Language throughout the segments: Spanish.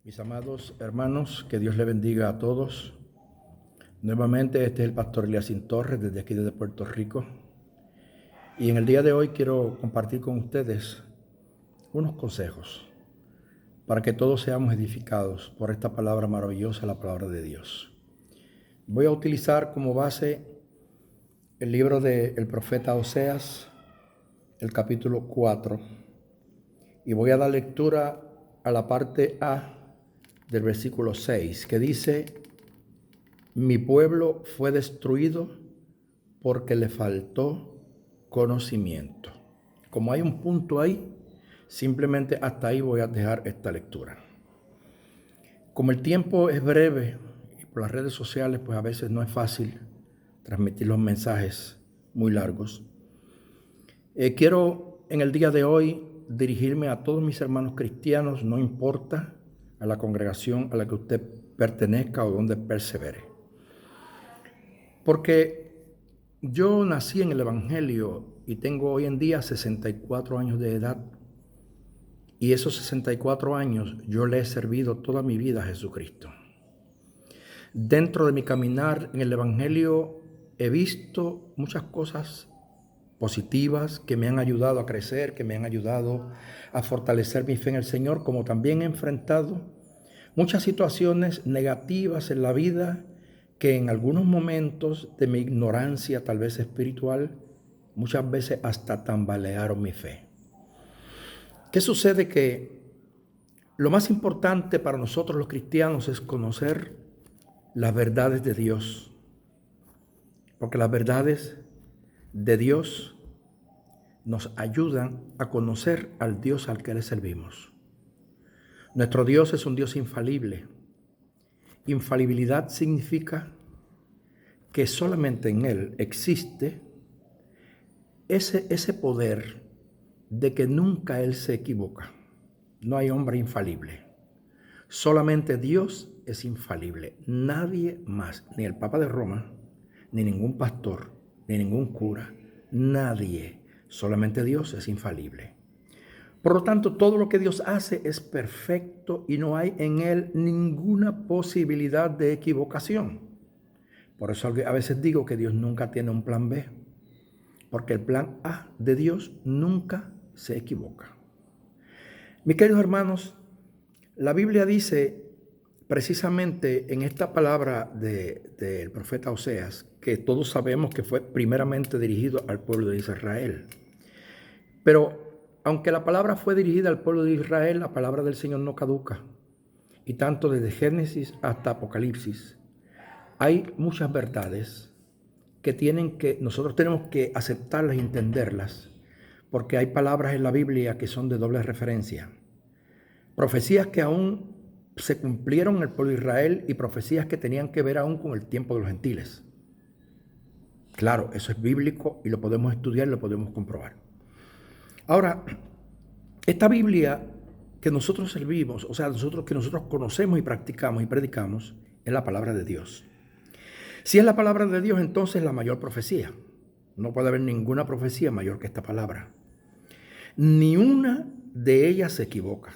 Mis amados hermanos, que Dios les bendiga a todos. Nuevamente, este es el pastor Eliasín Torres, desde aquí desde Puerto Rico. Y en el día de hoy quiero compartir con ustedes unos consejos para que todos seamos edificados por esta palabra maravillosa, la palabra de Dios. Voy a utilizar como base el libro del profeta Oseas, el capítulo 4, y voy a dar lectura a la parte A del versículo 6, que dice: mi pueblo fue destruido porque le faltó conocimiento. Como hay un punto ahí, simplemente hasta ahí voy a dejar esta lectura. Como el tiempo es breve y por las redes sociales pues a veces no es fácil transmitir los mensajes muy largos, quiero en el día de hoy dirigirme a todos mis hermanos cristianos, no importa a la congregación a la que usted pertenezca o donde persevere. Porque yo nací en el Evangelio y tengo hoy en día 64 años de edad. Y esos 64 años yo le he servido toda mi vida a Jesucristo. Dentro de mi caminar en el Evangelio he visto muchas cosas positivas que me han ayudado a crecer, que me han ayudado a fortalecer mi fe en el Señor, como también he enfrentado muchas situaciones negativas en la vida que en algunos momentos de mi ignorancia, tal vez espiritual, muchas veces hasta tambalearon mi fe. ¿Qué sucede? Que lo más importante para nosotros los cristianos es conocer las verdades de Dios, porque las verdades de Dios nos ayudan a conocer al Dios al que le servimos. Nuestro Dios es un Dios infalible. Infalibilidad significa que solamente en Él existe ese poder de que nunca Él se equivoca. No hay hombre infalible. Solamente Dios es infalible. Nadie más, ni el Papa de Roma, ni ningún pastor, ni ningún cura, nadie. Solamente Dios es infalible. Por lo tanto, todo lo que Dios hace es perfecto y no hay en Él ninguna posibilidad de equivocación. Por eso a veces digo que Dios nunca tiene un plan B, porque el plan A de Dios nunca se equivoca. Mis queridos hermanos, la Biblia dice precisamente en esta palabra del profeta Oseas, que todos sabemos que fue primeramente dirigido al pueblo de Israel. Pero aunque la palabra fue dirigida al pueblo de Israel, la palabra del Señor no caduca. Y tanto desde Génesis hasta Apocalipsis hay muchas verdades que nosotros tenemos que aceptarlas y entenderlas, porque hay palabras en la Biblia que son de doble referencia. Profecías que aún se cumplieron en el pueblo de Israel y profecías que tenían que ver aún con el tiempo de los gentiles. Claro, eso es bíblico y lo podemos estudiar y lo podemos comprobar. Ahora, esta Biblia que nosotros servimos, o sea, que nosotros conocemos y practicamos y predicamos, es la palabra de Dios. Si es la palabra de Dios, entonces es la mayor profecía. No puede haber ninguna profecía mayor que esta palabra. Ni una de ellas se equivoca,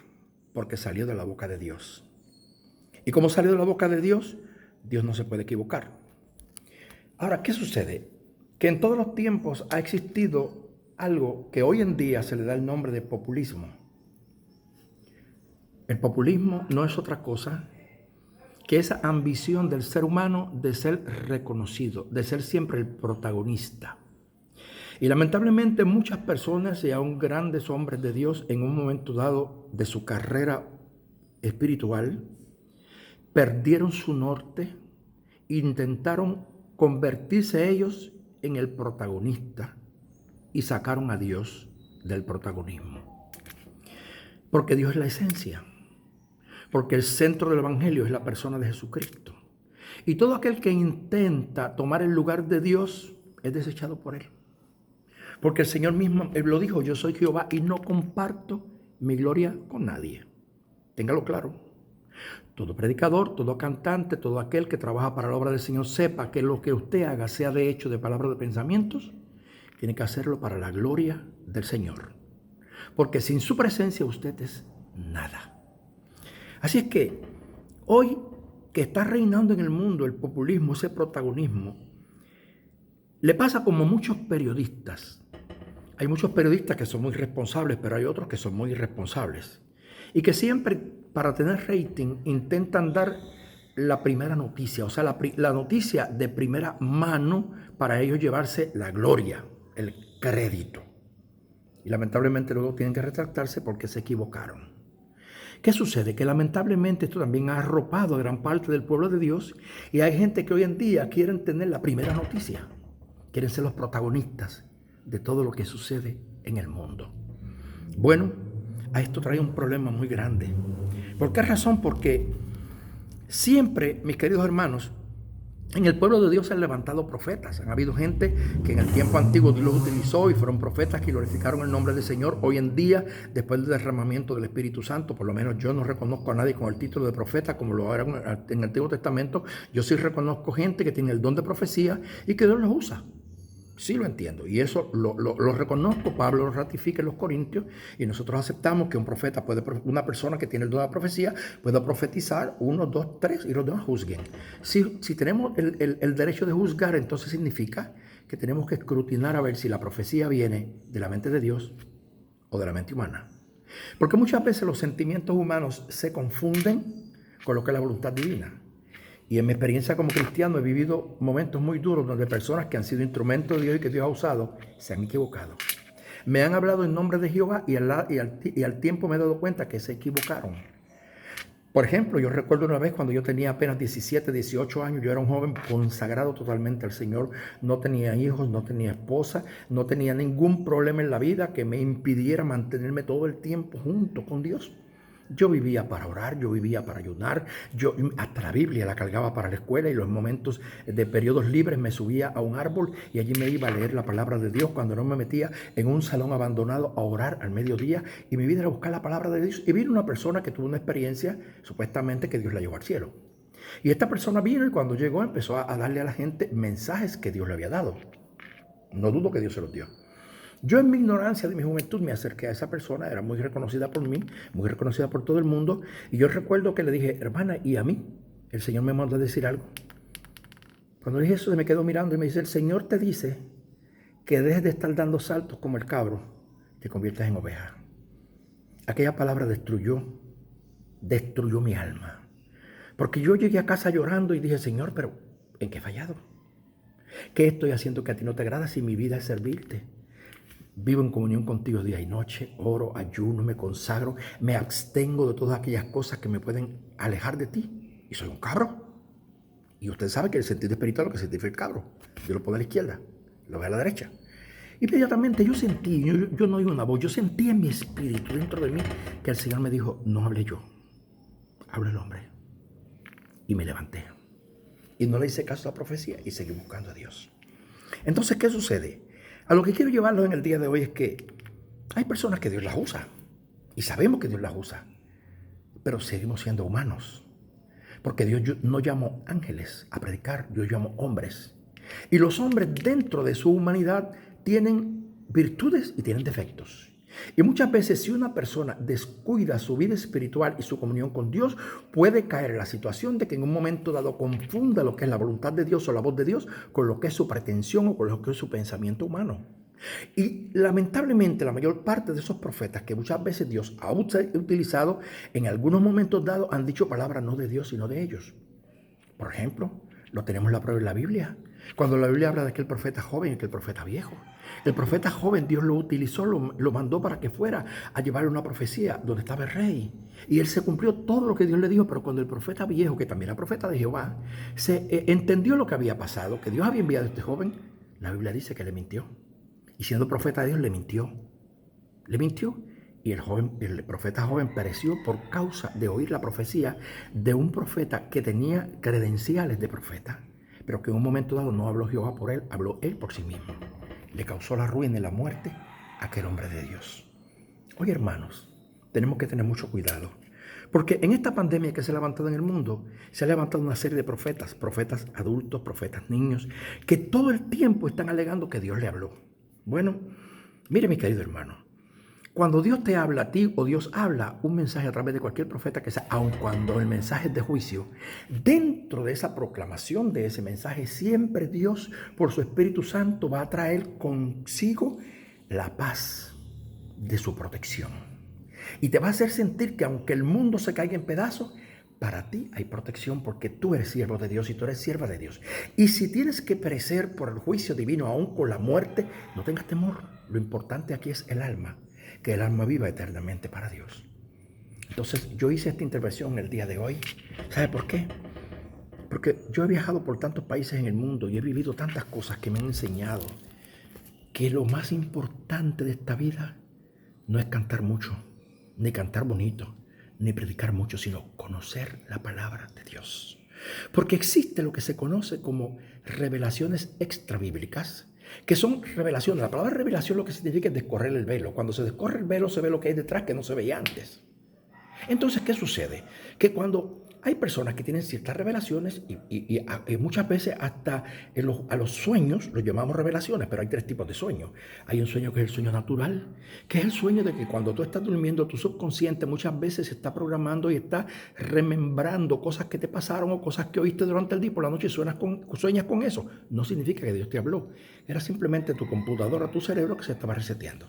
porque salió de la boca de Dios. Y como salió de la boca de Dios, Dios no se puede equivocar. Ahora, ¿qué sucede? Que en todos los tiempos ha existido algo que hoy en día se le da el nombre de populismo. El populismo no es otra cosa que esa ambición del ser humano de ser reconocido, de ser siempre el protagonista. Y lamentablemente muchas personas y aún grandes hombres de Dios en un momento dado de su carrera espiritual perdieron su norte, intentaron convertirse ellos en el protagonista y sacaron a Dios del protagonismo. Porque Dios es la esencia. Porque el centro del Evangelio es la persona de Jesucristo. Y todo aquel que intenta tomar el lugar de Dios es desechado por Él. Porque el Señor mismo Él lo dijo: yo soy Jehová y no comparto mi gloria con nadie. Téngalo claro. Todo predicador, todo cantante, todo aquel que trabaja para la obra del Señor sepa que lo que usted haga, sea de hecho, de palabra o de pensamientos, tiene que hacerlo para la gloria del Señor. Porque sin su presencia usted es nada. Así es que hoy que está reinando en el mundo el populismo, ese protagonismo, le pasa como muchos periodistas. Hay muchos periodistas que son muy responsables, pero hay otros que son muy irresponsables. Y que siempre, para tener rating, intentan dar la primera noticia, o sea, la noticia de primera mano para ellos llevarse la gloria, el crédito. Y lamentablemente luego tienen que retractarse porque se equivocaron. ¿Qué sucede? Que lamentablemente esto también ha arropado a gran parte del pueblo de Dios y hay gente que hoy en día quieren tener la primera noticia, quieren ser los protagonistas de todo lo que sucede en el mundo. Bueno, a esto trae un problema muy grande. ¿Por qué razón? Porque siempre, mis queridos hermanos, en el pueblo de Dios se han levantado profetas. Han habido gente que en el tiempo antiguo Dios los utilizó y fueron profetas que glorificaron el nombre del Señor. Hoy en día, después del derramamiento del Espíritu Santo, por lo menos yo no reconozco a nadie con el título de profeta como lo era en el Antiguo Testamento. Yo sí reconozco gente que tiene el don de profecía y que Dios los usa. Sí lo entiendo y eso lo reconozco. Pablo lo ratifica en los Corintios y nosotros aceptamos que un profeta una persona que tiene el don de la profecía puede profetizar 1, 2, 3 y los demás juzguen. Si tenemos el derecho de juzgar, entonces significa que tenemos que escrutinar a ver si la profecía viene de la mente de Dios o de la mente humana. Porque muchas veces los sentimientos humanos se confunden con lo que es la voluntad divina. Y en mi experiencia como cristiano he vivido momentos muy duros donde personas que han sido instrumentos de Dios y que Dios ha usado se han equivocado. Me han hablado en nombre de Jehová y al tiempo me he dado cuenta que se equivocaron. Por ejemplo, yo recuerdo una vez cuando yo tenía apenas 17, 18 años, yo era un joven consagrado totalmente al Señor, no tenía hijos, no tenía esposa, no tenía ningún problema en la vida que me impidiera mantenerme todo el tiempo junto con Dios. Yo vivía para orar, yo vivía para ayunar, yo hasta la Biblia la cargaba para la escuela y los momentos de periodos libres me subía a un árbol y allí me iba a leer la palabra de Dios cuando no me metía en un salón abandonado a orar al mediodía y mi vida era buscar la palabra de Dios. Y vino una persona que tuvo una experiencia supuestamente que Dios la llevó al cielo. Y esta persona vino y cuando llegó empezó a darle a la gente mensajes que Dios le había dado. No dudo que Dios se los dio. Yo en mi ignorancia de mi juventud me acerqué a esa persona, era muy reconocida por mí, muy reconocida por todo el mundo, y yo recuerdo que le dije, hermana, ¿y a mí? El Señor me mandó a decir algo. Cuando dije eso, me quedó mirando y me dice, el Señor te dice que dejes de estar dando saltos como el cabro, te conviertas en oveja. Aquella palabra destruyó mi alma. Porque yo llegué a casa llorando y dije, Señor, pero ¿en qué he fallado? ¿Qué estoy haciendo que a ti no te agrada si mi vida es servirte? Vivo en comunión contigo día y noche, oro, ayuno, me consagro, me abstengo de todas aquellas cosas que me pueden alejar de ti. Y soy un cabro. Y usted sabe que el sentido espiritual es lo que significa el cabro. Yo lo pongo a la izquierda, lo veo a la derecha. Inmediatamente yo sentí, yo no oí una voz, yo sentí en mi espíritu, dentro de mí, que el Señor me dijo, no hable yo, hable el hombre. Y me levanté. Y no le hice caso a la profecía y seguí buscando a Dios. Entonces, ¿qué sucede? A lo que quiero llevarlos en el día de hoy es que hay personas que Dios las usa y sabemos que Dios las usa, pero seguimos siendo humanos, porque Dios no llamó ángeles a predicar, Dios llamó hombres. Y los hombres dentro de su humanidad tienen virtudes y tienen defectos. Y muchas veces si una persona descuida su vida espiritual y su comunión con Dios, puede caer en la situación de que en un momento dado confunda lo que es la voluntad de Dios o la voz de Dios con lo que es su pretensión o con lo que es su pensamiento humano. Y lamentablemente la mayor parte de esos profetas que muchas veces Dios ha utilizado en algunos momentos dados han dicho palabras no de Dios sino de ellos. Por ejemplo, lo tenemos la prueba en la Biblia. Cuando la Biblia habla de aquel profeta joven y aquel profeta viejo. El profeta joven Dios lo utilizó, lo mandó para que fuera a llevarle una profecía donde estaba el rey. Y él se cumplió todo lo que Dios le dijo, pero cuando el profeta viejo, que también era profeta de Jehová, se entendió lo que había pasado, que Dios había enviado a este joven, la Biblia dice que le mintió. Y siendo profeta de Dios le mintió. Le mintió. Y el profeta joven pereció por causa de oír la profecía de un profeta que tenía credenciales de profeta, pero que en un momento dado no habló Jehová por él, habló él por sí mismo. Le causó la ruina y la muerte a aquel hombre de Dios. Hoy, hermanos, tenemos que tener mucho cuidado, porque en esta pandemia que se ha levantado en el mundo, se ha levantado una serie de profetas adultos, profetas niños, que todo el tiempo están alegando que Dios le habló. Bueno, mire mi querido hermano, Cuando Dios te habla a ti o Dios habla un mensaje a través de cualquier profeta que sea, aun cuando el mensaje es de juicio, dentro de esa proclamación de ese mensaje, siempre Dios, por su Espíritu Santo, va a traer consigo la paz de su protección. Y te va a hacer sentir que aunque el mundo se caiga en pedazos, para ti hay protección porque tú eres siervo de Dios y tú eres sierva de Dios. Y si tienes que perecer por el juicio divino, aún con la muerte, no tengas temor. Lo importante aquí es el alma, que el alma viva eternamente para Dios. Entonces yo hice esta intervención el día de hoy. ¿Sabe por qué? Porque yo he viajado por tantos países en el mundo y he vivido tantas cosas que me han enseñado que lo más importante de esta vida no es cantar mucho, ni cantar bonito, ni predicar mucho, sino conocer la palabra de Dios. Porque existe lo que se conoce como revelaciones extrabíblicas, que son revelaciones. La palabra revelación lo que significa es descorrer el velo. Cuando se descorre el velo se ve lo que hay detrás que no se veía antes. Entonces, ¿qué sucede? Que cuando hay personas que tienen ciertas revelaciones y muchas veces hasta a los sueños los llamamos revelaciones, pero hay tres tipos de sueños. Hay un sueño que es el sueño natural, que es el sueño de que cuando tú estás durmiendo, tu subconsciente muchas veces se está programando y está remembrando cosas que te pasaron o cosas que oíste durante el día y por la noche sueñas con eso. No significa que Dios te habló, era simplemente tu computadora, tu cerebro que se estaba reseteando.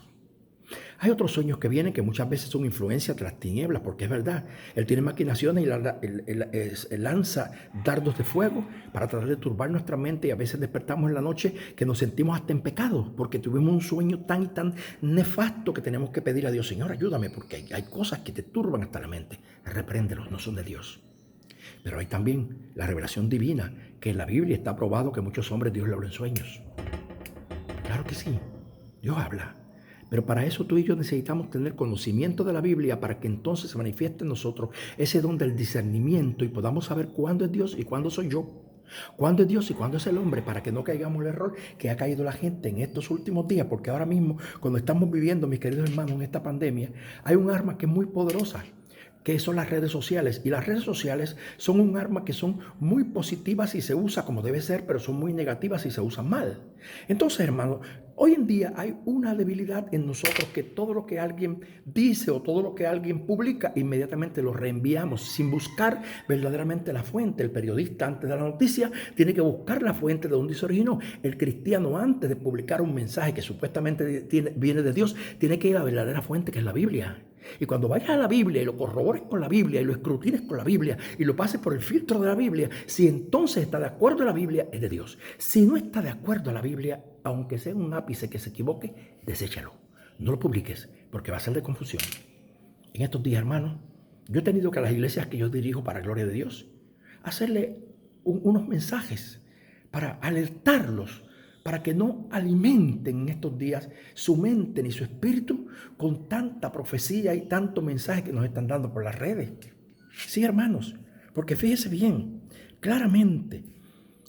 Hay otros sueños que vienen que muchas veces son influencia de las tinieblas, porque es verdad, él tiene maquinaciones y lanza dardos de fuego para tratar de turbar nuestra mente y a veces despertamos en la noche que nos sentimos hasta en pecado porque tuvimos un sueño tan y tan nefasto que tenemos que pedir a Dios, Señor, ayúdame porque hay cosas que te turban hasta la mente. Repréndelos, no son de Dios. Pero hay también la revelación divina, que en la Biblia está probado que muchos hombres Dios le habla en sueños. Claro que sí, Dios habla. Pero para eso tú y yo necesitamos tener conocimiento de la Biblia para que entonces se manifieste en nosotros ese don del discernimiento y podamos saber cuándo es Dios y cuándo soy yo. Cuándo es Dios y cuándo es el hombre, para que no caigamos en el error que ha caído la gente en estos últimos días, porque ahora mismo, cuando estamos viviendo, mis queridos hermanos, en esta pandemia, hay un arma que es muy poderosa, que son las redes sociales. Y las redes sociales son un arma que son muy positivas si se usa como debe ser, pero son muy negativas si se usan mal. Entonces, hermano, hoy en día hay una debilidad en nosotros que todo lo que alguien dice o todo lo que alguien publica, inmediatamente lo reenviamos sin buscar verdaderamente la fuente. El periodista antes de la noticia tiene que buscar la fuente de donde se originó. El cristiano antes de publicar un mensaje que supuestamente viene de Dios, tiene que ir a la verdadera fuente que es la Biblia. Y cuando vayas a la Biblia y lo corrobores con la Biblia y lo escrutines con la Biblia y lo pases por el filtro de la Biblia, si entonces está de acuerdo a la Biblia, es de Dios. Si no está de acuerdo a la Biblia, aunque sea un ápice que se equivoque, deséchalo. No lo publiques porque va a ser de confusión. En estos días, hermanos, yo he tenido que a las iglesias que yo dirijo para gloria de Dios, hacerle unos mensajes para alertarlos, para que no alimenten en estos días su mente ni su espíritu con tanta profecía y tanto mensaje que nos están dando por las redes. Sí, hermanos, porque fíjese bien, claramente,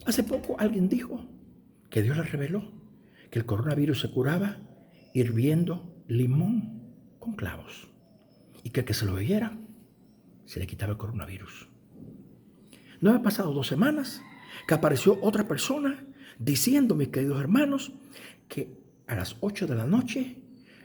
hace poco alguien dijo que Dios les reveló que el coronavirus se curaba hirviendo limón con clavos y que el que se lo bebiera se le quitaba el coronavirus. No ha pasado 2 semanas que apareció otra persona diciendo, mis queridos hermanos, que a las 8 de la noche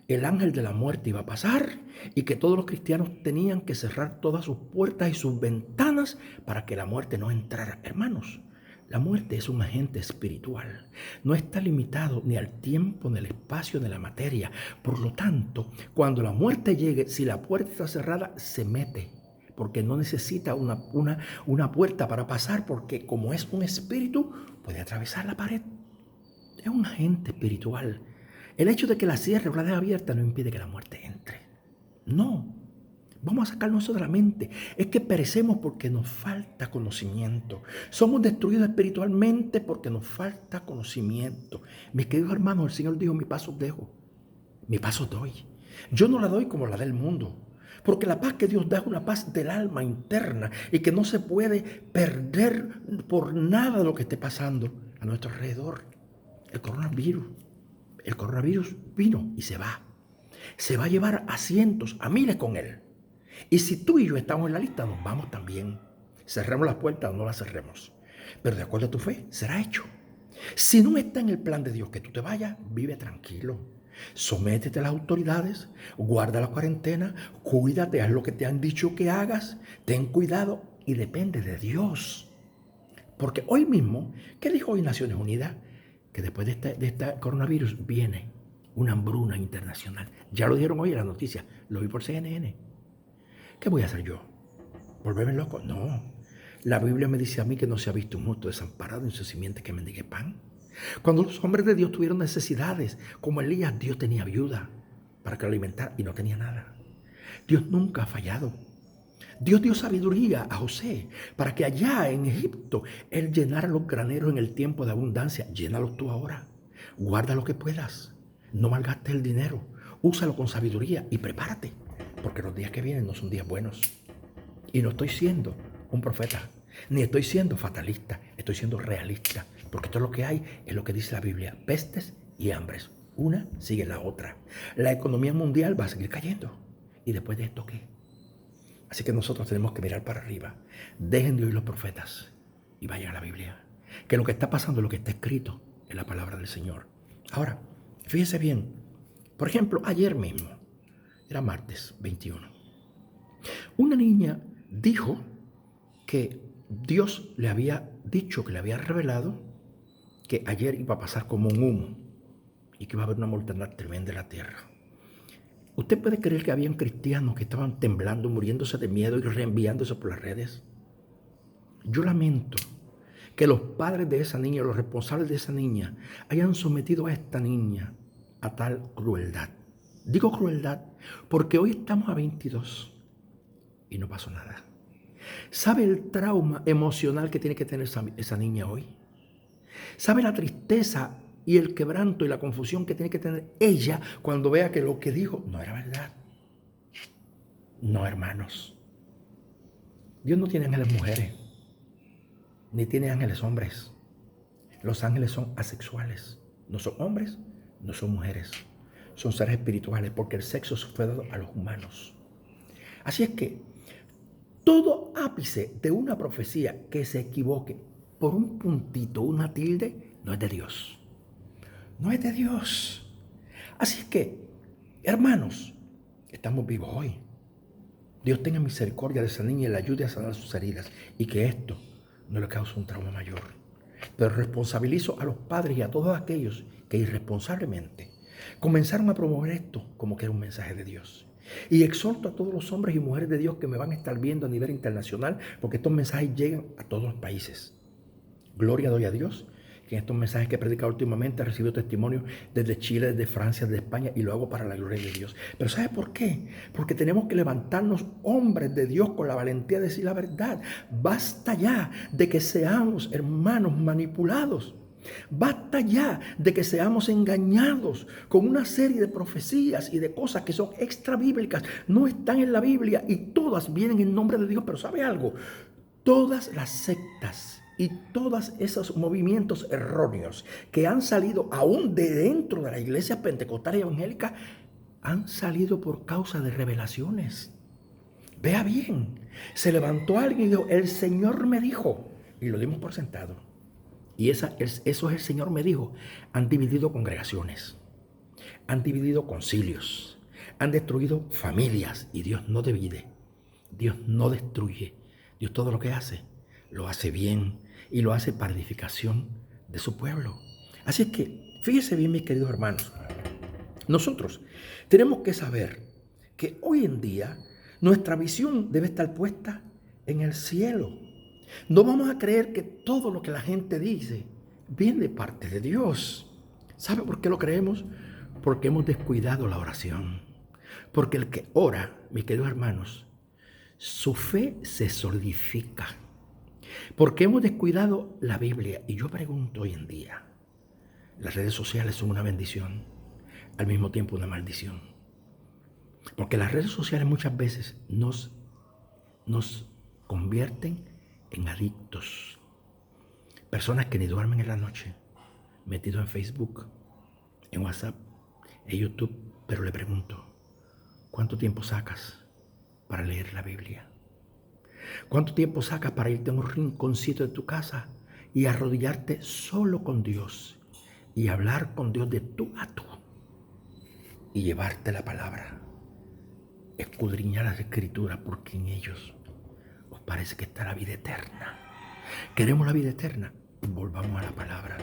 el ángel de la muerte iba a pasar y que todos los cristianos tenían que cerrar todas sus puertas y sus ventanas para que la muerte no entrara. Hermanos, la muerte es un agente espiritual. No está limitado ni al tiempo, ni al espacio, ni a la materia. Por lo tanto, cuando la muerte llegue, si la puerta está cerrada, se mete. Porque no necesita una puerta para pasar, porque como es un espíritu, puede atravesar la pared. Es un agente espiritual. El hecho de que la cierre o la deje abierta no impide que la muerte entre. No. Vamos a sacarnos eso de la mente. Es que perecemos porque nos falta conocimiento. Somos destruidos espiritualmente porque nos falta conocimiento. Mis queridos hermanos, el Señor dijo, mi paz os dejo, mi paz os doy. Yo no la doy como la del mundo. Porque la paz que Dios da es una paz del alma interna y que no se puede perder por nada de lo que esté pasando a nuestro alrededor. El coronavirus vino y se va. Se va a llevar a cientos, a miles con él. Y si tú y yo estamos en la lista, nos vamos también. Cerremos las puertas o no las cerremos. Pero de acuerdo a tu fe, será hecho. Si no está en el plan de Dios que tú te vayas, vive tranquilo. Sométete a las autoridades, guarda la cuarentena, cuídate, haz lo que te han dicho que hagas, ten cuidado y depende de Dios. Porque hoy mismo, ¿qué dijo hoy Naciones Unidas? Que después de este coronavirus viene una hambruna internacional. Ya lo dijeron hoy en la noticia, lo vi por CNN. ¿Qué voy a hacer yo? ¿Volverme loco? No. La Biblia me dice a mí que no se ha visto un justo desamparado en su simiente que mendigue pan. Cuando los hombres de Dios tuvieron necesidades, como Elías, Dios tenía viuda para que lo alimentara y no tenía nada. Dios nunca ha fallado. Dios dio sabiduría a José para que allá en Egipto él llenara los graneros en el tiempo de abundancia. Llénalos tú ahora. Guarda lo que puedas. No malgastes el dinero. Úsalo con sabiduría y prepárate, porque los días que vienen no son días buenos. Y no estoy siendo un profeta, ni estoy siendo fatalista, estoy siendo realista, porque todo lo que hay es lo que dice la Biblia: pestes y hambres. Una sigue la otra. La economía mundial va a seguir cayendo. ¿Y después de esto qué? Así que nosotros tenemos que mirar para arriba. Dejen de oír los profetas y vayan a la Biblia. Que lo que está pasando es lo que está escrito en la palabra del Señor. Ahora, fíjese bien. Por ejemplo, ayer mismo, era martes 21, una niña dijo que Dios le había dicho, que le había revelado que ayer iba a pasar como un humo y que iba a haber una mortandad tremenda en la tierra. ¿Usted puede creer que habían cristianos que estaban temblando, muriéndose de miedo y reenviándose por las redes? Yo lamento que los padres de esa niña, los responsables de esa niña, hayan sometido a esta niña a tal crueldad. Digo crueldad porque hoy estamos a 22 y no pasó nada. ¿Sabe el trauma emocional que tiene que tener esa niña hoy? ¿Sabe la tristeza y el quebranto y la confusión que tiene que tener ella cuando vea que lo que dijo no era verdad? No, hermanos. Dios no tiene ángeles mujeres, ni tiene ángeles hombres. Los ángeles son asexuales. No son hombres, no son mujeres. Son seres espirituales, porque el sexo fue dado a los humanos. Así es que todo ápice de una profecía que se equivoque por un puntito, una tilde, no es de Dios. No es de Dios. Así es que, hermanos, estamos vivos hoy. Dios tenga misericordia de esa niña y le ayude a sanar sus heridas y que esto no le cause un trauma mayor. Pero responsabilizo a los padres y a todos aquellos que irresponsablemente comenzaron a promover esto como que era un mensaje de Dios. Y exhorto a todos los hombres y mujeres de Dios que me van a estar viendo a nivel internacional, porque estos mensajes llegan a todos los países. Gloria doy a Dios, que en estos mensajes que he predicado últimamente he recibido testimonios desde Chile, desde Francia, desde España, y lo hago para la gloria de Dios. Pero ¿sabe por qué? Porque tenemos que levantarnos hombres de Dios con la valentía de decir la verdad. Basta ya de que seamos, hermanos, manipulados. Basta ya de que seamos engañados con una serie de profecías y de cosas que son extra bíblicas. No están en la Biblia y todas vienen en nombre de Dios. Pero ¿sabe algo? Todas las sectas y todos esos movimientos erróneos que han salido aún de dentro de la iglesia pentecostal y evangélica han salido por causa de revelaciones. Vea bien, se levantó alguien y dijo: el Señor me dijo, y lo dimos por sentado. Y eso es el Señor me dijo. Han dividido congregaciones, han dividido concilios, han destruido familias, y Dios no divide, Dios no destruye. Dios todo lo que hace, lo hace bien y lo hace para edificación de su pueblo. Así es que, fíjese bien, mis queridos hermanos, nosotros tenemos que saber que hoy en día nuestra visión debe estar puesta en el cielo. No vamos a creer que todo lo que la gente dice viene de parte de Dios. ¿Sabe por qué lo creemos? Porque hemos descuidado la oración. Porque el que ora, mis queridos hermanos, su fe se solidifica. Porque hemos descuidado la Biblia. Y yo pregunto hoy en día, las redes sociales son una bendición, al mismo tiempo una maldición. Porque las redes sociales muchas veces nos convierten en adictos. Personas que ni duermen en la noche, metidos en Facebook, en WhatsApp, en YouTube. Pero le pregunto, ¿cuánto tiempo sacas para leer la Biblia? ¿Cuánto tiempo sacas para irte a un rinconcito de tu casa y arrodillarte solo con Dios y hablar con Dios de tú a tú? y llevarte la palabra. Escudriñar las escrituras porque en ellos os parece que está la vida eterna. ¿Queremos la vida eterna? Volvamos a la palabra.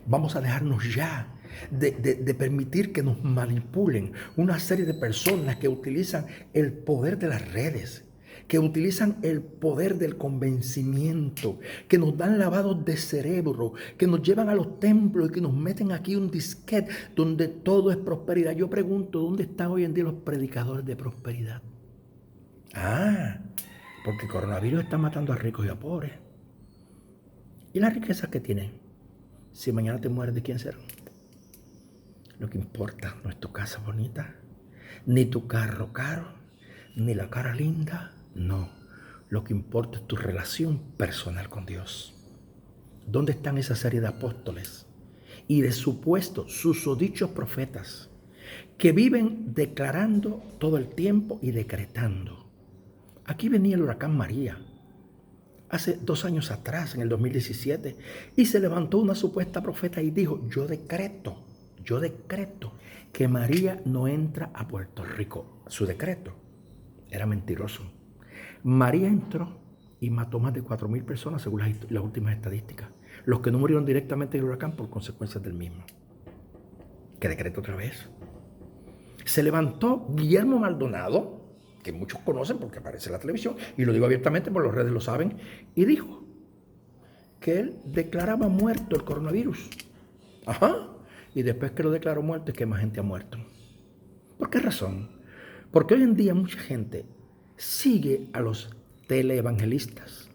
Vamos a dejarnos ya de permitir que nos manipulen una serie de personas que utilizan el poder de las redes, que utilizan el poder del convencimiento, que nos dan lavados de cerebro, que nos llevan a los templos y que nos meten aquí un disquete donde todo es prosperidad. Yo pregunto, ¿dónde están hoy en día los predicadores de prosperidad? Porque el coronavirus está matando a ricos y a pobres. ¿Y las riquezas que tienen? Si mañana te mueres, ¿de quién será? Lo que importa no es tu casa bonita, ni tu carro caro, ni la cara linda. No, lo que importa es tu relación personal con Dios. ¿Dónde están esa serie de apóstoles y de supuestos susodichos profetas que viven declarando todo el tiempo y decretando? Aquí venía el huracán María hace 2 años atrás, en el 2017, y se levantó una supuesta profeta y dijo, yo decreto que María no entra a Puerto Rico. Su decreto era mentiroso. María entró y mató más de 4,000 personas según las últimas estadísticas. Los que no murieron directamente del huracán por consecuencias del mismo. ¿Qué decreto otra vez? Se levantó Guillermo Maldonado, que muchos conocen porque aparece en la televisión, y lo digo abiertamente porque las redes lo saben, y dijo que él declaraba muerto el coronavirus. Y después que lo declaró muerto es que más gente ha muerto. ¿Por qué razón? Porque hoy en día mucha gente sigue a los teleevangelistas.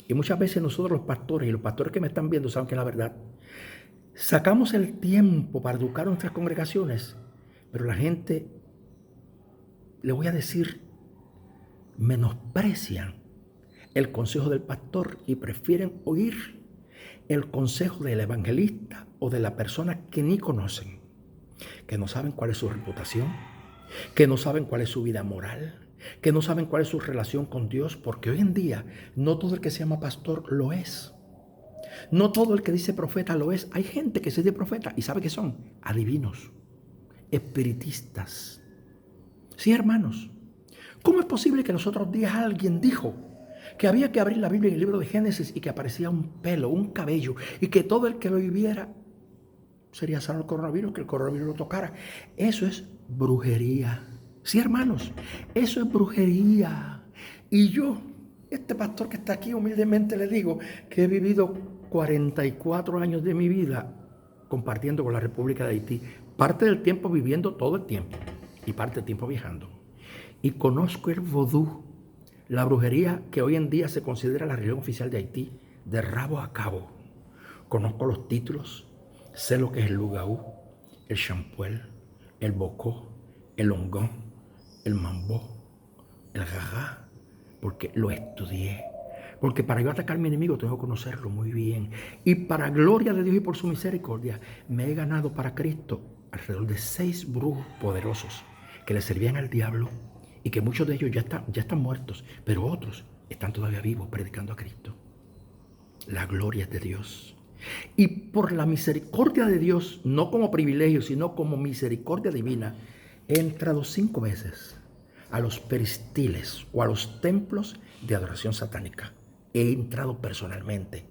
Y muchas veces nosotros los pastores, y los pastores que me están viendo saben que es la verdad, sacamos el tiempo para educar a nuestras congregaciones, pero la gente, le voy a decir, menosprecian el consejo del pastor y prefieren oír el consejo del evangelista o de la persona que ni conocen, que no saben cuál es su reputación, que no saben cuál es su vida moral, que no saben cuál es su relación con Dios, porque hoy en día no todo el que se llama pastor lo es. No todo el que dice profeta lo es. Hay gente que se dice profeta y sabe que son adivinos, espiritistas. Sí, hermanos. ¿Cómo es posible que los otros días alguien dijo que había que abrir la Biblia en el libro de Génesis y que aparecía un pelo, un cabello, y que todo el que lo viera sería sano el coronavirus, que el coronavirus lo tocara? Eso es brujería. Sí, hermanos, eso es brujería. Y yo, este pastor que está aquí, humildemente le digo que he vivido 44 años de mi vida compartiendo con la República de Haití. Parte del tiempo viviendo todo el tiempo y parte del tiempo viajando. Y conozco el vodú, la brujería que hoy en día se considera la religión oficial de Haití, de rabo a cabo. Conozco los títulos, sé lo que es el lugaú, el champuel, el bocó, el ongón, el mambó, el gagá, porque lo estudié. Porque para yo atacar a mi enemigo tengo que conocerlo muy bien. Y para gloria de Dios y por su misericordia, me he ganado para Cristo alrededor de 6 brujos poderosos que le servían al diablo y que muchos de ellos ya están muertos, pero otros están todavía vivos predicando a Cristo. La gloria es de Dios. Y por la misericordia de Dios, no como privilegio, sino como misericordia divina, he entrado 5 veces a los peristiles o a los templos de adoración satánica. He entrado personalmente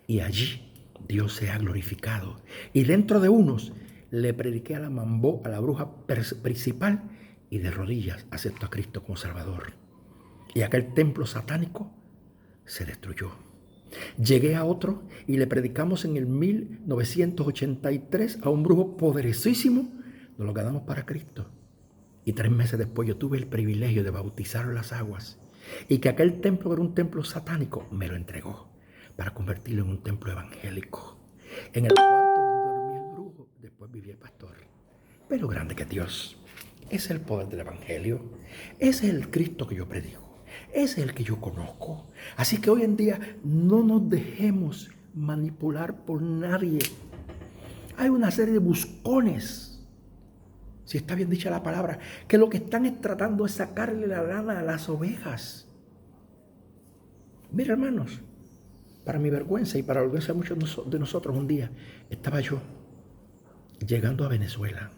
y allí Dios se ha glorificado. Y dentro de unos le prediqué a la mambó, a la bruja principal, y de rodillas acepto a Cristo como Salvador. Y aquel templo satánico se destruyó. Llegué a otro y le predicamos en el 1983 a un brujo poderosísimo. Nos lo ganamos para Cristo. Y 3 meses después yo tuve el privilegio de bautizarlo en las aguas. Y que aquel templo era un templo satánico, me lo entregó para convertirlo en un templo evangélico. En el cuarto donde dormía el brujo, después vivía el pastor. Pero grande que Dios. Es el poder del evangelio. Ese es el Cristo que yo predico. Ese es el que yo conozco. Así que hoy en día no nos dejemos manipular por nadie. Hay una serie de buscones, si está bien dicha la palabra, que lo que están es tratando de sacarle la lana a las ovejas. Mira, hermanos, para mi vergüenza y para la vergüenza de muchos de nosotros, un día estaba yo llegando a Venezuela.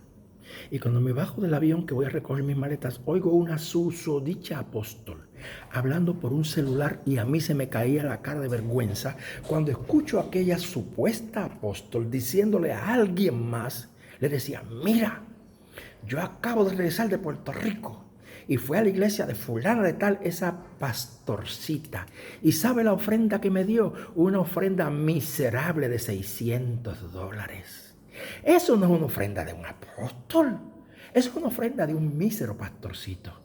Y cuando me bajo del avión que voy a recoger mis maletas, oigo una susodicha apóstol hablando por un celular y a mí se me caía la cara de vergüenza cuando escucho a aquella supuesta apóstol diciéndole a alguien más, le decía, mira, yo acabo de regresar de Puerto Rico y fui a la iglesia de fulana de tal, esa pastorcita. ¿Y sabe la ofrenda que me dio? Una ofrenda miserable de $600. Eso no es una ofrenda de un apóstol. Eso es una ofrenda de un mísero pastorcito.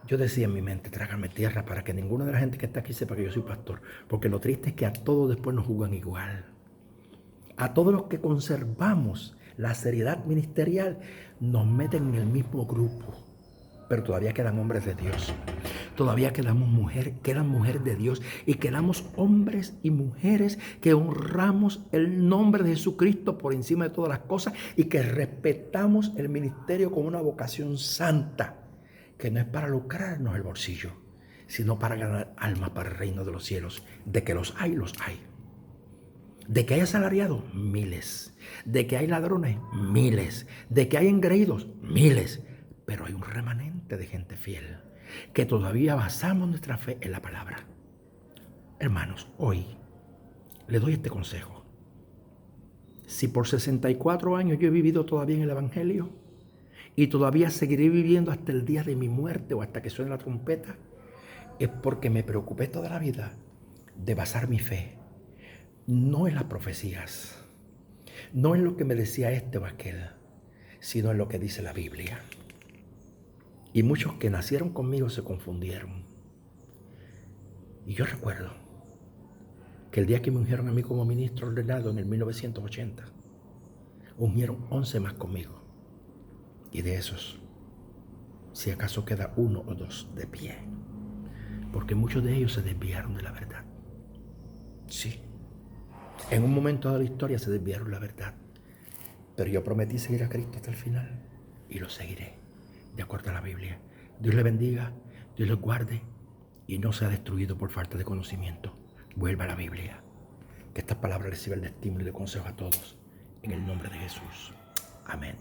Yo decía en mi mente, trágame tierra para que ninguna de la gente que está aquí sepa que yo soy pastor. Porque lo triste es que a todos después nos juzgan igual. A todos los que conservamos la seriedad ministerial nos meten en el mismo grupo. Pero todavía quedan hombres de Dios. Todavía quedan mujeres de Dios y quedamos hombres y mujeres que honramos el nombre de Jesucristo por encima de todas las cosas y que respetamos el ministerio como una vocación santa, que no es para lucrarnos el bolsillo, sino para ganar almas para el reino de los cielos. De que los hay, los hay. De que hay asalariados, miles. De que hay ladrones, miles. De que hay engreídos, miles. Pero hay un remanente de gente fiel que todavía basamos nuestra fe en la palabra. Hermanos, hoy les doy este consejo. Si por 64 años yo he vivido todavía en el Evangelio y todavía seguiré viviendo hasta el día de mi muerte o hasta que suene la trompeta, es porque me preocupé toda la vida de basar mi fe no en las profecías, no en lo que me decía este o aquel, sino en lo que dice la Biblia. Y muchos que nacieron conmigo se confundieron. Y yo recuerdo que el día que me ungieron a mí como ministro ordenado en el 1980, ungieron 11 más conmigo. Y de esos, si acaso queda 1 o 2 de pie. Porque muchos de ellos se desviaron de la verdad. Sí, en un momento de la historia se desviaron de la verdad. Pero yo prometí seguir a Cristo hasta el final. Y lo seguiré, de acuerdo a la Biblia. Dios le bendiga, Dios les guarde y no sea destruido por falta de conocimiento. Vuelva a la Biblia. Que estas palabras reciban el estímulo y de consejo a todos. En el nombre de Jesús. Amén.